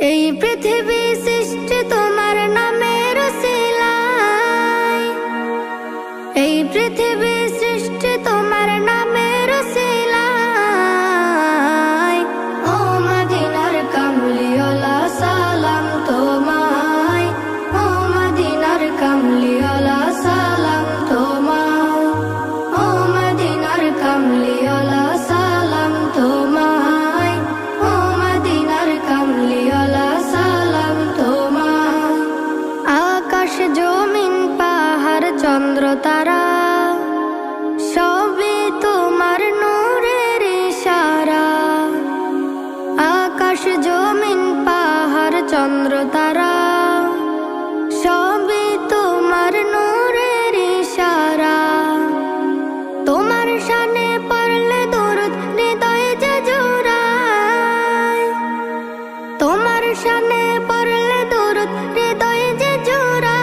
এই পৃথিবী সৃষ্টি তোমার নামের উসিলায়, এই পৃথিবী সৃষ্টি তোমার নামের উসিলায়। ও মদিনার কামলিওয়ালা সালাম তোমায়, ও মদিনার কামলিওয়ালা সালাম তোমায়, ও মদিনার কামলিওয়ালা সালাম তোমায়, ও মদিনার কামলিওয়ালা সালাম তোমায়। আকাশ জমিন পাহাড় চন্দ্র তারা সবই তোমার নূরের ইশারা। আকাশ জমিন পাহাড় চন্দ্র তারা সবই তোমার নূরের ইশারা। তোমার শানে পড়লে দরুদ হৃদয়ে যে জোড়ায়, তোমার শানে পড়লে দরুদ হৃদয়ে যে জোড়ায়।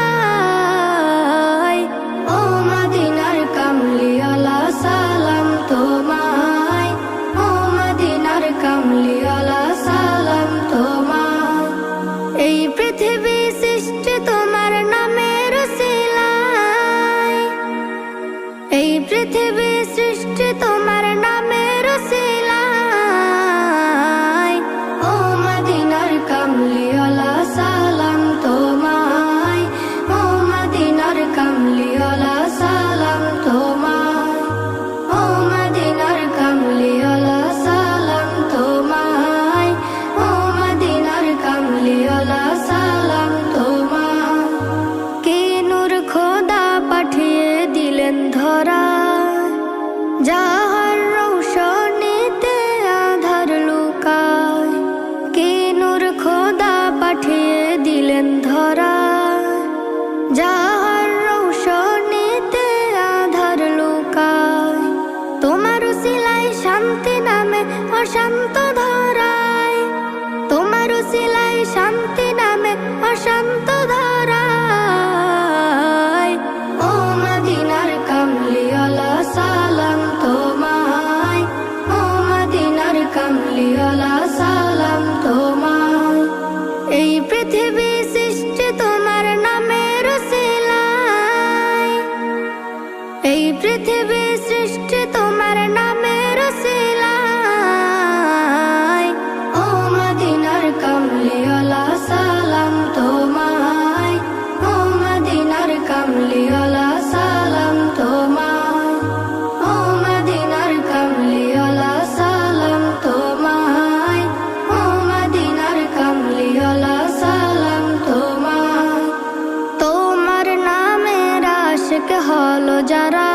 ও মদিনার কামলিওয়ালা সালাম তোমায়, ও মদিনার কামলিওয়ালা সালাম তোমায়। এই পৃথিবী সৃষ্টি তোমার নামের উসিলায়, এই পৃথিবী সৃষ্টি তোমার নামের উসিলায়। ও মদিনার কামলিওয়ালা সালাম তোমায়, ও মদিনার কামলিওয়ালা সালাম তোমায়, ও মদিনার কামলিওয়ালা সালাম তোমায়, ও মদিনার কামলিওয়ালা সালাম তোমায়। কে নূর খোদা পাঠিয়ে দিলেন ধরা, যাহার রৌশনীতে আধার লুকায়। কে নূর খোদা পাঠিয়ে দিলেন ধরা, যাহার রৌশনীতে আধার লুকায়। তোমার উসিলায় শান্তি নামে অশান্ত ধরায়, তোমার উসিলায় শান্তি নামে অশান্ত ধরায়। ও মদিনার কামলিওয়ালা সালাম তোমায়, ও মদিনার কামলিওয়ালা সালাম তোমায়। এই পৃথিবী সৃষ্টি তোমার নামের উসিলায়, এই পৃথিবী সৃষ্টি তোমার নামের উসিলায়। ও মদিনার কামলিওয়ালা সালাম তোমায়, ও মদিনার কামলিওয়ালা সালাম তোমায়, ও মদিনার কামলিওয়ালা সালাম তোমায়, ও মদিনার কামলিওয়ালা সালাম তোমায়। তোমার নামের আশিক হলো যারা,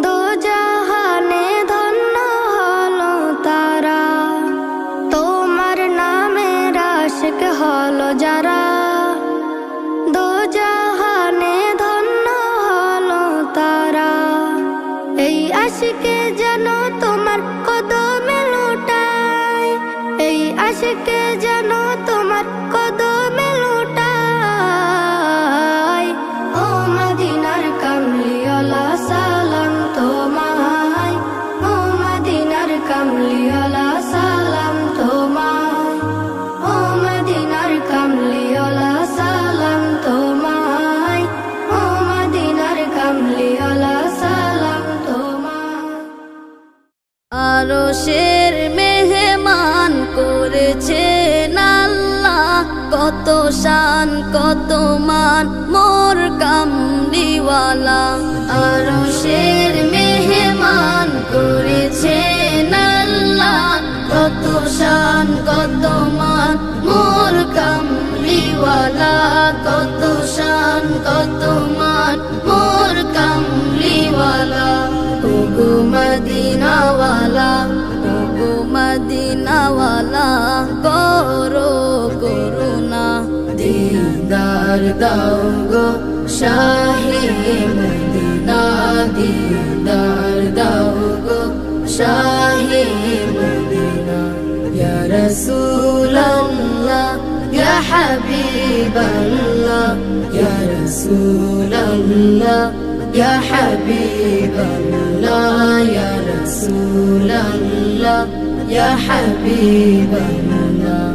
দোজাহানে ধন্য হলো তারা। তোমার নামের আশিক হলো যারা, দোজাহানে ধন্য হলো তারা। এই আশিকে যেন তোমার কদমে লুটায়, এই আশিকে যেন তোমার কদমে লুটায়। ও মদিনার কামলিওয়ালা সালাম তোমায়, ও মদিনার কামলিওয়ালা সালাম তোমায়, ও মদিনার কামলিওয়ালা সালাম তোমায়, ও মদিনার কামলিওয়ালা সালাম তোমায়। আরশের মেহমান করেছেন আল্লাহ, কত শান কত মান মোর কামলিওয়ালা। আরশের মেহমান করেছেন আল্লাহ, কত শান কত মান মোর কামলিওয়ালা, কত শান কত মান মোর কামলিওয়ালা। ওগো মদিনাওয়ালা, ওগো মদিনাওয়ালা, করো করুণা দিদার দাও গো শাহে মদিনা, দিদার দাও গো শাহে মদিনা। ইয়া রাসূলাল্লাহ ইয়া হাবিবাল্লাহ, ইয়া রাসূলাল্লাহ ইয়া হাবিবাল্লাহ, ইয়া রাসূলাল্লাহ ইয়া হাবিবাল্লাহ।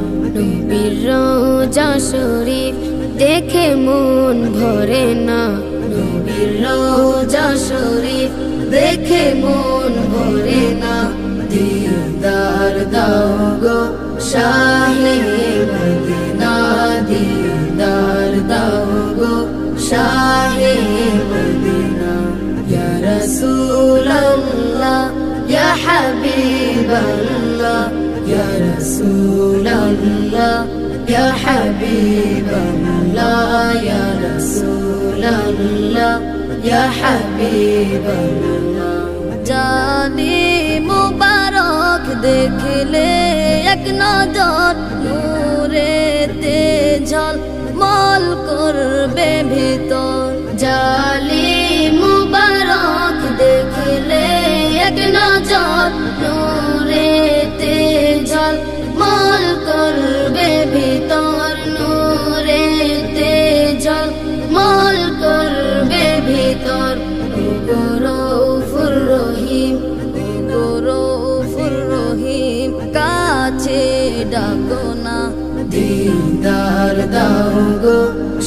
রোজা শরীফ দেখে মন ভরে না, নবীর রোজা শরীফ দেখে মন ভরে না, দিদার দাও গো শাহে মদিনা, দিদার দাও গো শাহে মদিনা। ইয়া রাসূলাল্লাহ ইয়া হাবিবাল্লাহ, ইয়া রাসূলাল্লাহ ইয়া হাবিবাল্লাহ, ইয়া রাসূলাল্লাহ ইয়া হাবিবাল্লাহ। জানি মুবারক দেখলে এক নজর, নূরেতে ঝলমল করবে ভিতর। জালি মুবারক দেখলে এক নজর, নূরেতে ঝলমল করবে ভিতর, নূরেতে ঝলমল করবে ভিতর। রউফুর রহিম, রউফুর রহিম, কাছে ডাকো না, দিদার দাও গো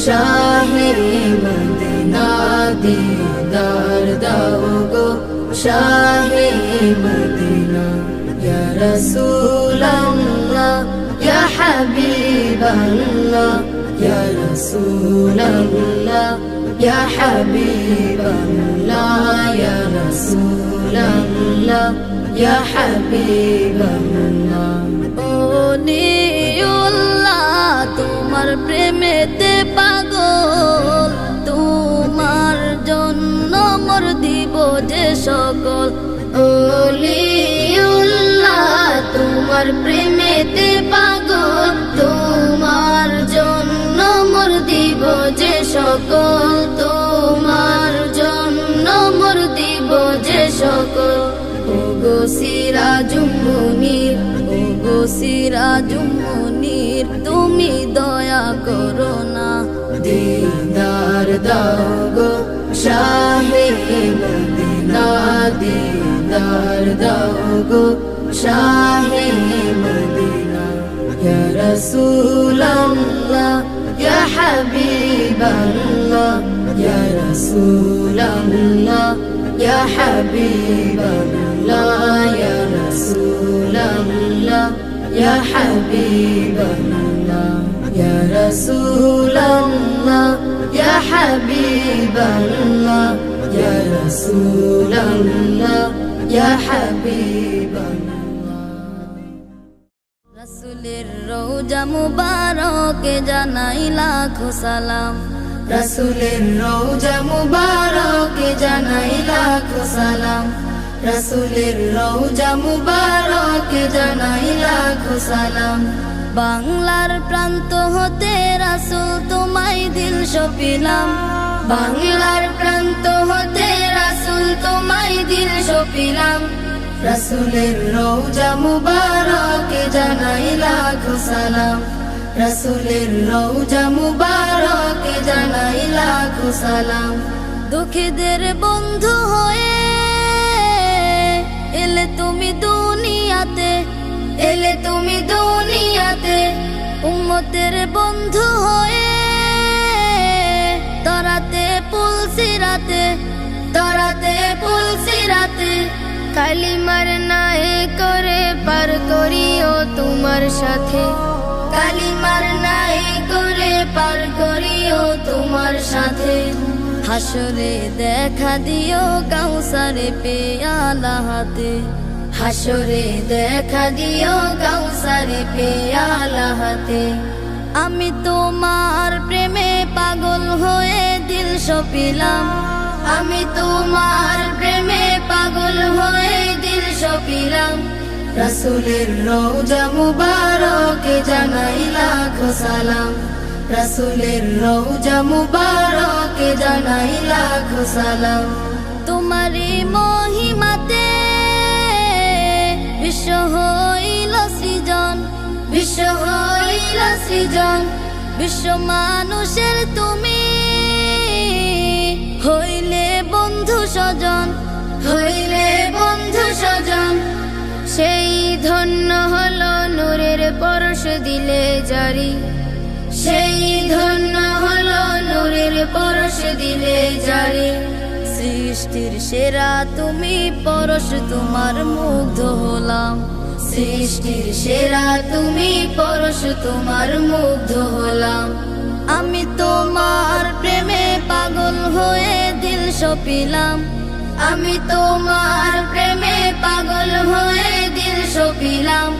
শাহে মদিনা, দিদার দাও গো শাহে মদিনা। ইয়া রাসূলাল্লাহ ইয়া হাবিবাল্লাহ, ইয়া রাসূলাল্লাহ ইয়া হাবিবাল্লাহ, ইয়া রাসূলাল্লাহ ইয়া হাবিবাল্লাহ। ওলিউল্লাহ তোমার প্রেমেতে পাগল, তোমার জন্য মোর দিব যে সকল। ওলিউল্লাহ তোমার প্রেমেতে পাগল, তোমার জন্য মোর দিব যে সকল, তোমার জন্য মোর দিব যে সকল। ওগো সিরাজুম মুনির, ওগো সিরাজুম মুনির, তুমি দয়া করো না, দিদার দাও গো শাহে মদিনা, দিদার দাও গো শাহে মদিনা। ইয়া রাসূলাল্লাহ ইয়া হাবিবাল্লাহ, ইয়া রাসূলাল্লাহ ইয়া হাবিবাল্লাহ, ইয়া রাসূলাল্লাহ ইয়া হাবিবাল্লাহ, ইয়া রাসূলাল্লাহ ইয়া হাবিবাল্লাহ, ইয়া রাসূলাল্লাহ ইয়া হাবিবাল্লাহ। রাসূলের রওজা মুবারকে জানাই লাখো সালাম, রাসূলের রওজা মুবারকে জানাই লাখো সালাম, রাসূলের রওজা মুবারকে জানাই লাখো সালাম। বাংলার প্রান্ত হতে রাসূল তোমায় দিল সপিলাম, বাংলার প্রান্ত হতে রাসূল তোমায় দিল সপিলাম। রাসূলের রওজা মুবারকে জানাই লাখো সালাম, রাসূলের রওজা মুবারকে জানাই লাখো সালাম। দুঃখীদের বন্ধু হয়ে এলে তুমি দুনিয়াতে, এলে তুমি দুনিয়াতে। উম্মতের বন্ধু হয়ে তরাতে পুলসিরাতে, তরাতে পুলসিরাতে। কালিমার নায়ে করে পার করিও তোমার সাথে, কালিমার নায়ে করে পার করিও তোমার সাথে। হাসরে দেখা দিও কাউসারে পেয়ালা হাতে, হাসরে দেখা দিও কাউসারে পেয়ালা হাতে। আমি তোমার প্রেমে পাগল হয়ে দিল সপিলাম, আমি তোমার প্রেমে পাগল হয়ে দিল সপিলাম। রাসূলের রওজা মুবারকে জানাই লাখো সালাম, রাসূলের রওজা মুবারকে জানাই লাখো সালাম। তোমারই মহিমাতে বিশ্ব হইল সৃজন, বিশ্ব হইল সৃজন। বিশ্ব মানুষের তুমি হইলে বন্ধু স্বজন, হইলে বন্ধু স্বজন। সেই ধন্য হলো নূরের পরশ দিলে জারি, সেই ধন্য হলো নূরের পরশ দিলে জারি। সৃষ্টির সেরা তুমি পরশ তোমার মুগ্ধ হলাম, সৃষ্টির সেরা তুমি পরশ তোমার মুগ্ধ হলাম। আমি তোমার প্রেমে পাগল হয়ে দিল সপিলাম, আমি তোমার প্রেমে পাগল হয়ে দিল সপিলাম।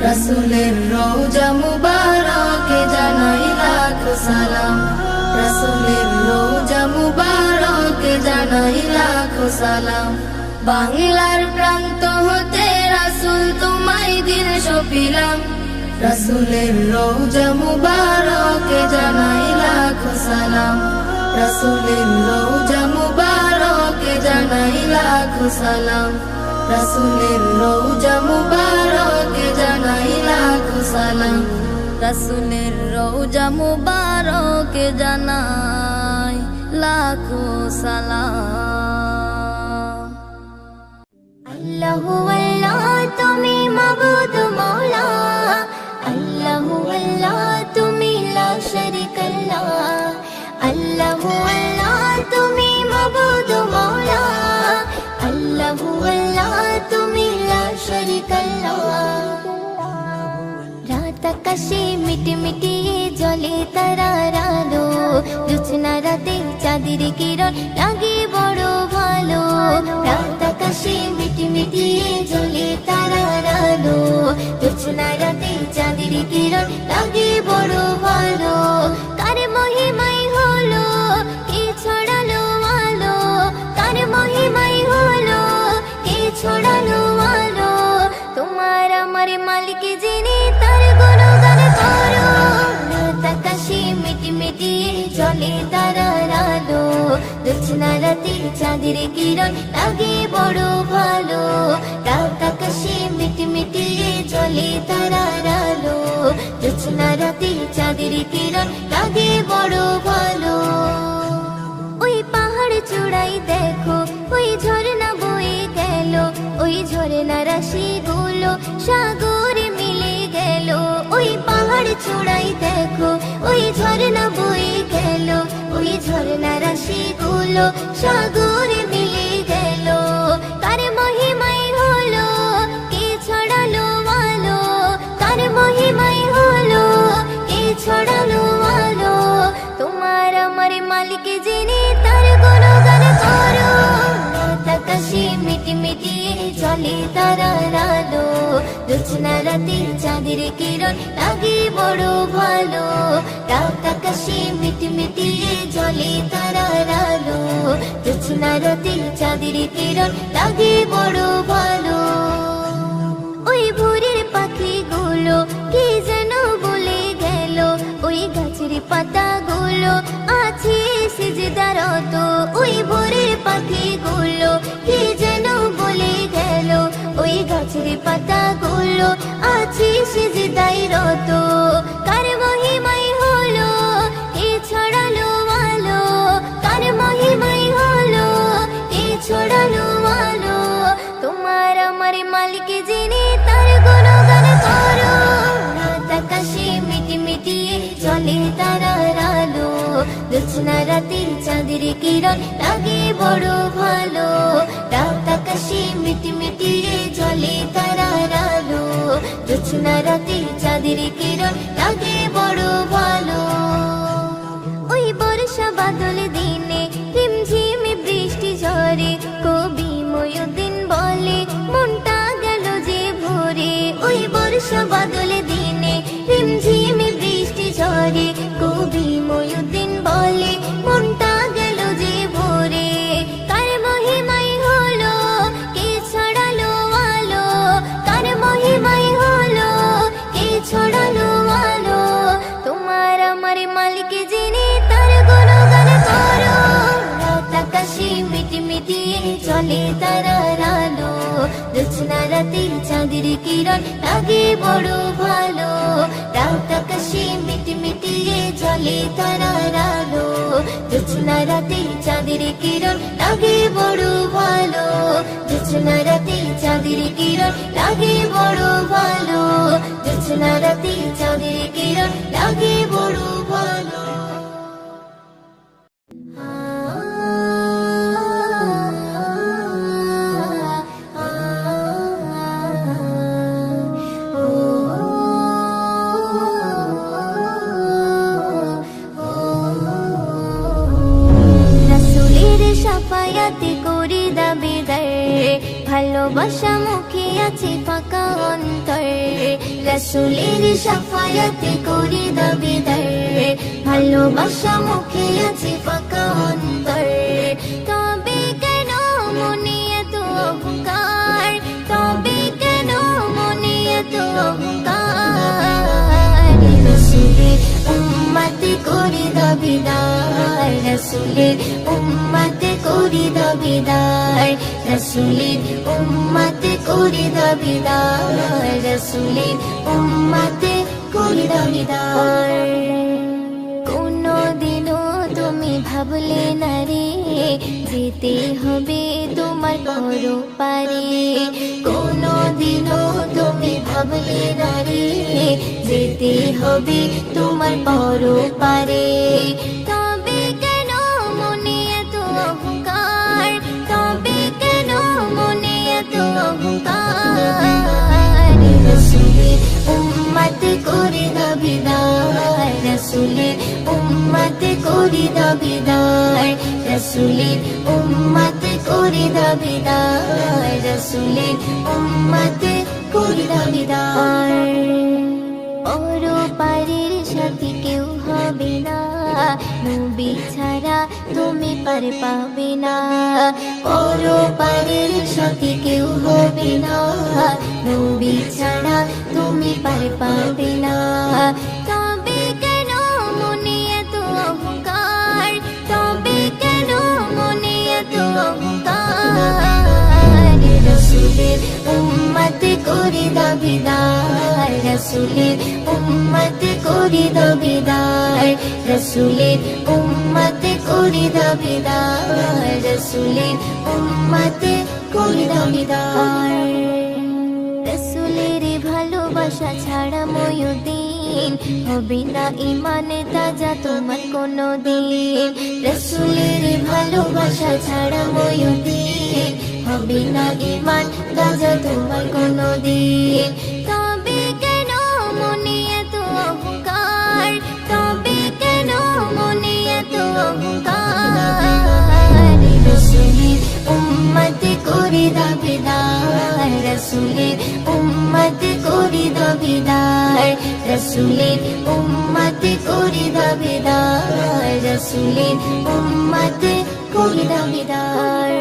রাসূলের রওজা মুবারকে জানাই লাখ সালাম, রাসূলের রওজা মুবারকে জানাই লাখ সালাম। বাংলার প্রান্ত হতে রাসূল তোমায় দিল সপিলাম, রাসূলের রওজা মুবারকে জানাই লাখ সালাম, রাসূলের রওজা মুবারকে জানাই লাখ সালাম, রাসূলের রওজা মুবারকে জানাই লাখ সালাম, রাসূলের রওজা মুবারকে জানাই লাখ সালাম। আল্লাহু আল্লাহ তুমি মাবুদ মওলা, আল্লাহু আল্লাহ তুমি লা শারীকা লাহ, আল্লাহু আল্লাহ তুমি মাবুদ মওলা, আল্লাহু আল্লাহ তুমি লা শারীকা লাহ। রাত আকাশে মিটমিটিয়ে জ্বলে তারার আলো, জোছনা রাতে চাঁদের কিরণ লাগে বড় ভালো। রাত আকাশে মিটমিটিয়ে জ্বলে তারার আলো, জোছনা রাতে চাঁদের কিরণ লাগে বড় ভালো। কার মহিমাই হলো কে ছড়ালো আলো, কার মহিমাই হলো কে ছড়ালো আলো। তোমার আমার মালিক যিনি তার গুণগান করো। রাত আকাশে মিটমিটিয়ে জ্বলে তারার আলো, জোছনা রাতে চাঁদের কিরণ লাগে বড় ভালো। রাত আকাশে মিটমিটিয়ে জ্বলে তারার আলো, জোছনা রাতে চাঁদের কিরণ লাগে বড় ভালো। ওই পাহাড় চূড়াই দেখো ওই ঝর্ণা বয়ে গেল, ওই ঝর্ণা রাশি গুলো সাগরে মিলে গেল। ওই পাহাড় চূড়াই দেখো ওই ঝর্ণা বয়ে গেল, ওই ঝর্ণা রাশি গুলো সাগরে মিলে গেল। কার মহিমাই হলো কে ছড়ালো আলো, কার মহিমাই হলো কে ছড়ালো আলো। তোমার আমার মালিক যিনি তার গুণগান করো। রাত আকাশে মিটমিটিয়ে জ্বলে তারার আলো, জোছনা রাতে চাঁদের কিরণ লাগে বড় ভালো। রাত আকাশে মিটমিটিয়ে জ্বলে তারার আলো, জোছনা রাতে চাঁদের কিরণ লাগে বড় ভালো। ওই ভোরের পাখিগুলো কি যেন বলে গেল, ওই গাছের পাতাগুলো আছে সিজদারত। ওই ভোরের পাখিগুলো কি যেন বলে গেল, ওই গাছের পাতাগুলো আছে সিজদায় রত। কার মহিমাই হলো কে ছড়ালো আলো, কার মহিমাই হলো কে ছড়ালো আলো। তোমার আমার মালিক যিনি তার গুণগান করো। রাত আকাশে মিটমিটিয়ে জ্বলে তারার আলো, জোছনা রাতে চাঁদের কিরণ লাগে বড় ভালো। রাত আকাশে মিটমিটিয়ে জ্বলে তারার আলো, জোছনা রাতে চাঁদের কিরণ লাগে বড় ভালো। ওই বর্ষা বাদল দিনে রিমঝিমে বৃষ্টি ঝরে, কবি ময়ূরদিন বলে মনটা গেল যে ভরে। ওই বর্ষা বাদল দিনে রিমঝিমে বৃষ্টি ঝরে, কবি ময়ূরদিন বলে মনটা গেল যে ভরে। কার মহিমাই হলো কে ছড়ালো আলো, কার মহিমাই হলো কে ছড়ালো আলো। তোমার আমার মালিক যিনি তার গুণগান করো। রাত আকাশে মিটমিটিয়ে জ্বলে তারার আলো, জোছনা রাতে চাঁদের কিরণ লাগে বড় ভালো। রাত আকাশে মিটমিটিয়ে জ্বলে তারার আলো, জোছনা রাতে চাঁদের কিরণ লাগে বড় ভালো। জোছনা রাতে চাঁদের কিরণ লাগে বড় ভালো, জোছনা রাতে চাঁদের কিরণ লাগে বড় ভালোবাসা মুখে আছে ফাঁকা অন্তর রাসূলের শাফায়াতে করি দাবিদার ভালোবাসা মুখে আছে ফাঁকা অন্তর তবে কেন মনে এত অহংকার তবে কেন মনে এত অহংকার রাসূলের উম্মতে করি দাবিদার রাসূলের উম্মতে করি দাবিদার রাসূলের উম্মতে করি দাবিদার রাসূলের উম্মতে করি দাবিদার কোনদিনও তুমি ভাবলে না রে যেতে হবে তোমার পরপারে কোনদিনও তুমি ভাবলে না রে যেতে হবে তোমার পরপারে তবে কেন মনে এত অহংকার তবে কেন মনে এত অহংকার রাসূলের উম্মতে করি দাবিদার রাসূলের উম্মতে করি দাবিদার রাসূলের উম্মতে করি দাবিদার রাসূলের উম্মতে করি দাবিদার পরপারের সাথী কেউ হবে না নবী ছাড়া তুমি পার পাবে না পরপারের সাথী কেউ হবে না নবী ছাড়া তুমি পার পাবে না তবে কেন মনে এত অহংকার তবে কেন মনে এত অহংকার রাসূলের উম্মতে করি দাবিদার রাসূলের উম্মতে করি দাবিদার রাসূলের উম্মতে করি দাবিদার রাসূলের উম্মতে করি দাবিদার রাসূলের ভালোবাসা ছাড়া ময়ূদিন হবে না ইমানে তাজা তোমার কোনো দিন রাসূলের ভালোবাসা ছাড়া ময়ূদিন হবে না ইমান তাজা তোমার কোনো দিন তবে কেন মনে এত অহংকার তবে কেন মনে এত অহংকার রাসূলের উম্মতে করি দাবিদার রাসূলের উম্মতে করি দাবিদার রাসূলের উম্মতে করি দাবিদার রাসূলের উম্মতে করি দাবিদার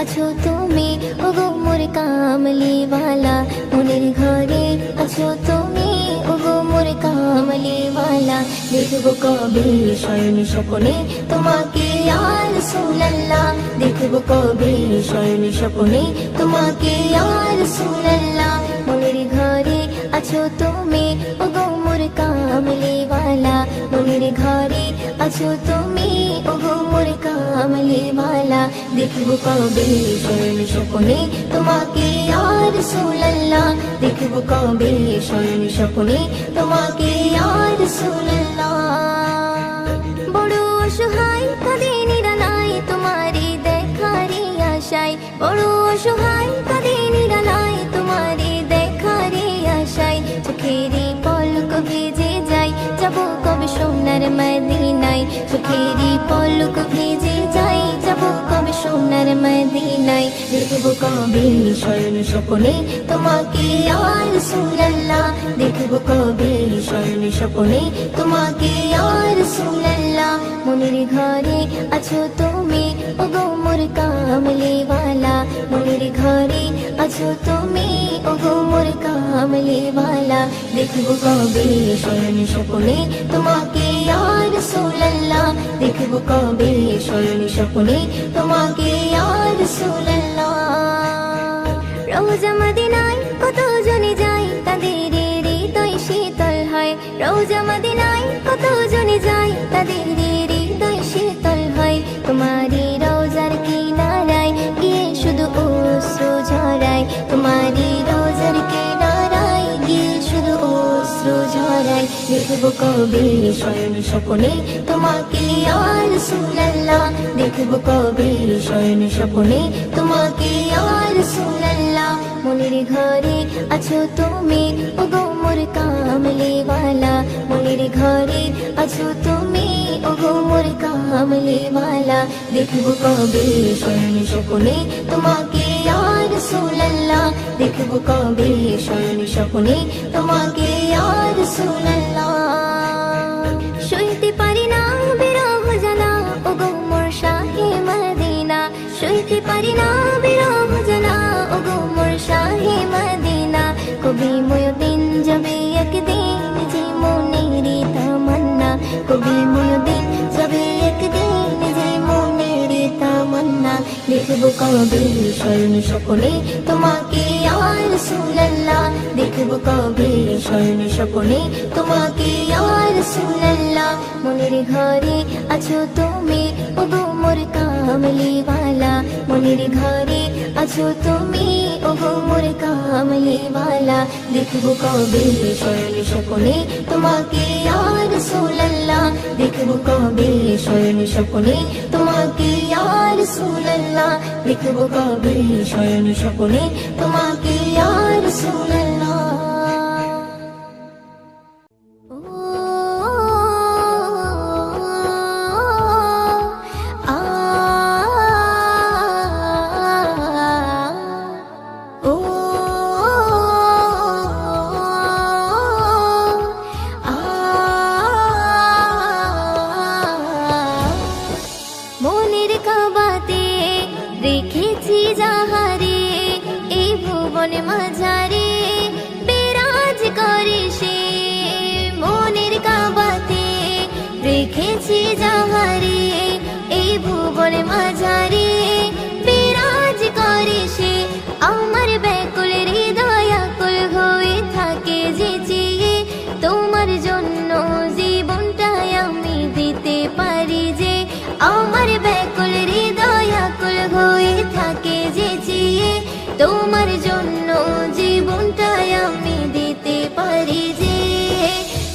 আছো তুমি ওগো মোর কামলিওয়ালা মনের ঘরে আছো তুমি ওগো মোর কামলিওয়ালা দেখবো কবে শয়ন স্বপ্নে তোমাকে ইয়া রাসূলুল্লাহ দেখবো কবে শয়ন স্বপ্নে তোমাকে ইয়া রাসূলুল্লাহ মনের ঘরে আছো তুমি ওগো মোর কামলিওয়ালা মনের ঘরে আছো তুমি ওগো মোর কামলিওয়ালা দেখবো কবে শয়ন স্বপ্নে তোমাকে ইয়া রাসূলুল্লাহ দেখবো কবে শয়ন স্বপ্নে তোমাকে ইয়া রাসূলুল্লাহ বড় অসহায় কাঁদে নিরালায় তোমারে দেখারে আশায় বড় অসহায় কাঁদে নিরালায় তোমারে দেখারে আশায় চোখেরই পলক ভেজে যায় যাবো কবে সোনার মদিনায় চোখেরই পলক ভেজে যায় যাবো কবে সোনার মদিনায় দেখবো কবে শয়ন স্বপ্নে তোমাকে ইয়া রাসূলুল্লাহ দেখবো কবে শয়ন স্বপ্নে তোমাকে ইয়া রাসূলুল্লাহ মনের ঘরে আছো তুমি ওগো মোর কামলিওয়ালা মনের ঘরে আছো তুমি ওগো মোর কামলিওয়ালা দেখবো কবে শয়ন স্বপ্নে তোমাকে ইয়া রাসূলুল্লাহ দেখবো কবে শয়ন স্বপ্নে তোমাকে ইয়া রাসূলুল্লাহ রওজা মদিনায় কত জনে যায় তাদের হৃদয় শীতল হয় রওজা মদিনায় কত জনে যায় তাদের হৃদয় শীতল হয় তোমারি রওজার কিনারায় গিয়ে শুধু অশ্রু ঝরায় তোমারি রওজার কিনারায় গিয়ে শুধু অশ্রু ঝরায় দেখব কবে শয়ন স্বপ্নে তোমাকে ইয়া রাসূলুল্লাহ, দেখব কবে শয়ন স্বপ্নে তোমাকে ইয়া রাসূলুল্লাহ। মনের ঘরে আছো তুমি ওগো মোর কামলিওয়ালা, মনের ঘরে আছো তুমি ওগো মোর কামলিওয়ালা, দেখব কবে শয়ন স্বপ্নে তোমাকে ইয়া রাসূলুল্লাহ, দেখব কবে শয়ন স্বপ্নে তোমাকে ইয়া রাসূলুল্লাহ। সইতে পারি না বিরহ জ্বালা ওগো মোর শাহে মদিনা, সইতে পারি না বিরহ জ্বালা ওগো মোর শাহে মদিনা। কবি মুয়ুদ্দিন যাবে একদিন যে মনের তামান্না, কবি মুয়ুদ্দিন যাবে একদিন যে মনের তামান্না। দেখব কবে শয়ন স্বপ্নে তোমাকে ইয়া রাসূলুল্লাহ, দেখব কবে শয়ন স্বপ্নে তোমাকে ইয়া রাসূলুল্লাহ। মনের ঘরে আছো তুমি ওগো মোর কামলিওয়ালা, মনের ঘরে আছো তুমি ওগো মোর কামলিওয়ালা, দেখব কবে শয়ন স্বপ্নে তোমাকে ইয়া রাসূলুল্লাহ, দেখব কবে শয়ন স্বপ্নে তোমাকে ইয়া রাসূলুল্লাহ, দেখব কবে শয়ন স্বপ্নে তোমাকে ইয়া রাসূলুল্লাহ। মনের কাবাতে রেখেছি যাহারে এই ভুবন মাঝারে বিরাজ করে সে, মনের কাবাতে রেখেছি যাহারে এই ভুবন মাঝারে বিরাজ করে সে। আমার ব্যাকুল হৃদয় আকুল হয়ে থাকে যে চেয়ে তোমার জন্য জীবনটাই আমি দিতে পারি যে, আমার ব্যাকুল হৃদয় আকুল হয়ে থাকে যে চেয়ে তোমার জন্য জীবনটাই আমি দিতে পারি যে।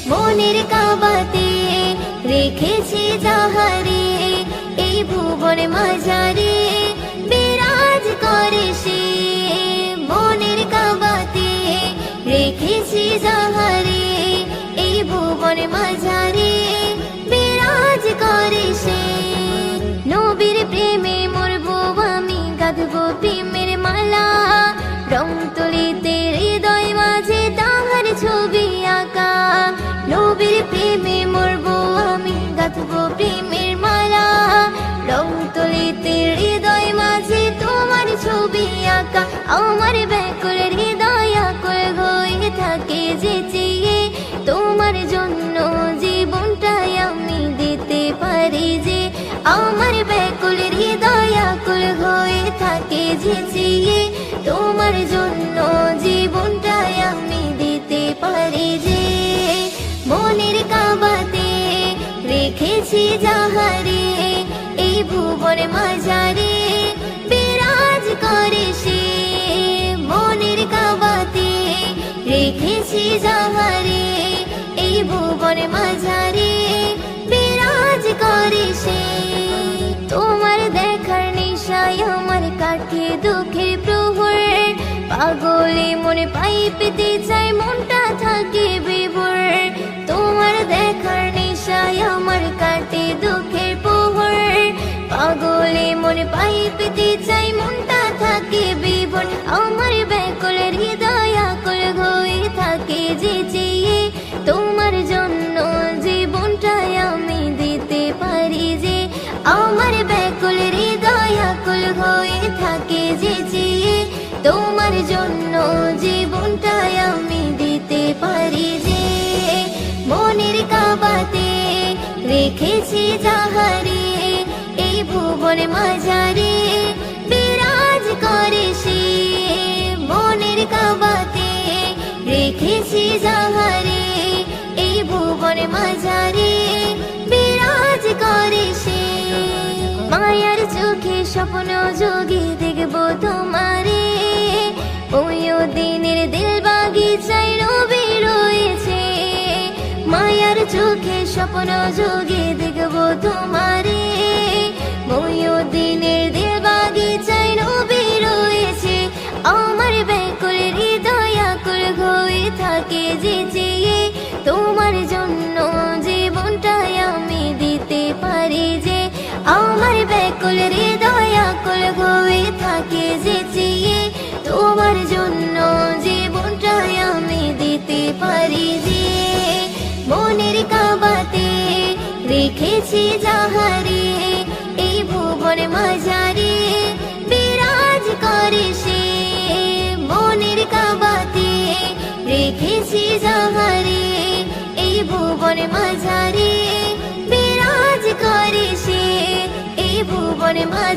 মনের কাবাতে রেখেছি যাহারে এই ভুবন মাঝারে বিরাজ করে সে, মনের কাবাতে রেখেছি যাহারে এই ভুবন মাঝারে বিরাজ করে সে। নবীর প্রেমে মরবো আমি গাঁথবো প্রেমের মালা, রং তুলিতে হৃদয় মাঝে তাহার ছবি আঁকা। নবীর প্রেমে মরবো আমি গাঁথবো প্রেমের মালা, রং তুলিতে হৃদয় মাঝে তোমার ছবি আঁকা। আমার ব্যাকুল হৃদয় আকুল হয়ে থাকে যে চেয়ে তোমার জন্য জীবনটাই আমি দিতে পারি যে, আমার ব্যাকুল হৃদয় আকুল হয়ে থাকে যে চেয়ে তোমার জন্য জীবনটাই আমি দিতে পারি যে। মনের কাবাতে রেখেছি যাহারে এই ভুবন মাঝারে বিরাজ করে সে, মনের কাবাতে রেখেছি যাহারে এই ভুবন মাঝারে বিরাজ করে সে। তোমার দেখার নেশায় আমার কাটে দুঃখের প্রহর, পাগলে মনে পাই পেতে চাই মনটা থাকে বিভোর। তোমার দেখার নেশায় আমার কাটে দুঃখের প্রহর, পাগলে মনে পাই পেতে চাই মনটা থাকে বিভোর। আমার ব্যাকুল হৃদয় আকুল হয়ে থাকে যে চেয়ে তোমার জন্য জীবনটাই আমি দিতে পারি যে, আমার ব্যাকুল হৃদয় আকুল হয়ে থাকে যে চেয়ে তোমার জন্য জীবনটাই আমি দিতে পারি যে। মনের কাবাতে রেখেছি যাহারে এই ভুবন মাঝারে বিরাজ করে সে, মনের কাবাতে রেখেছি যাহারে এই ভুবন মাঝারে বিরাজ করে সে। মায়ার চোখে স্বপ্ন যোগে দেখবো তোমারে, ওই দিনের দিল বাগিচায় রবি রয়েছে। মায়ার চোখে স্বপ্ন যোগে দেখবো তোমারে ময়ূরদিনের দিল বাগিচায় নবী রয়েছে আমার ব্যাকুল হৃদয় আকুল হয়ে থাকে যে চেয়ে তোমার জন্য জীবনটাই আমি দিতে পারি যে আমার ব্যাকুল হৃদয় আকুল হয়ে থাকে যে চেয়ে তোমার জন্য জীবনটাই আমি দিতে পারি যে মনের কাবাতে রেখেছি যাহারে এই ভুবন মাঝারে বিরাজ করে সে মনের কাবাতে রেখেছি যাহারে এই ভুবন মাঝারে বিরাজ করে সে এই ভুবন মাঝারে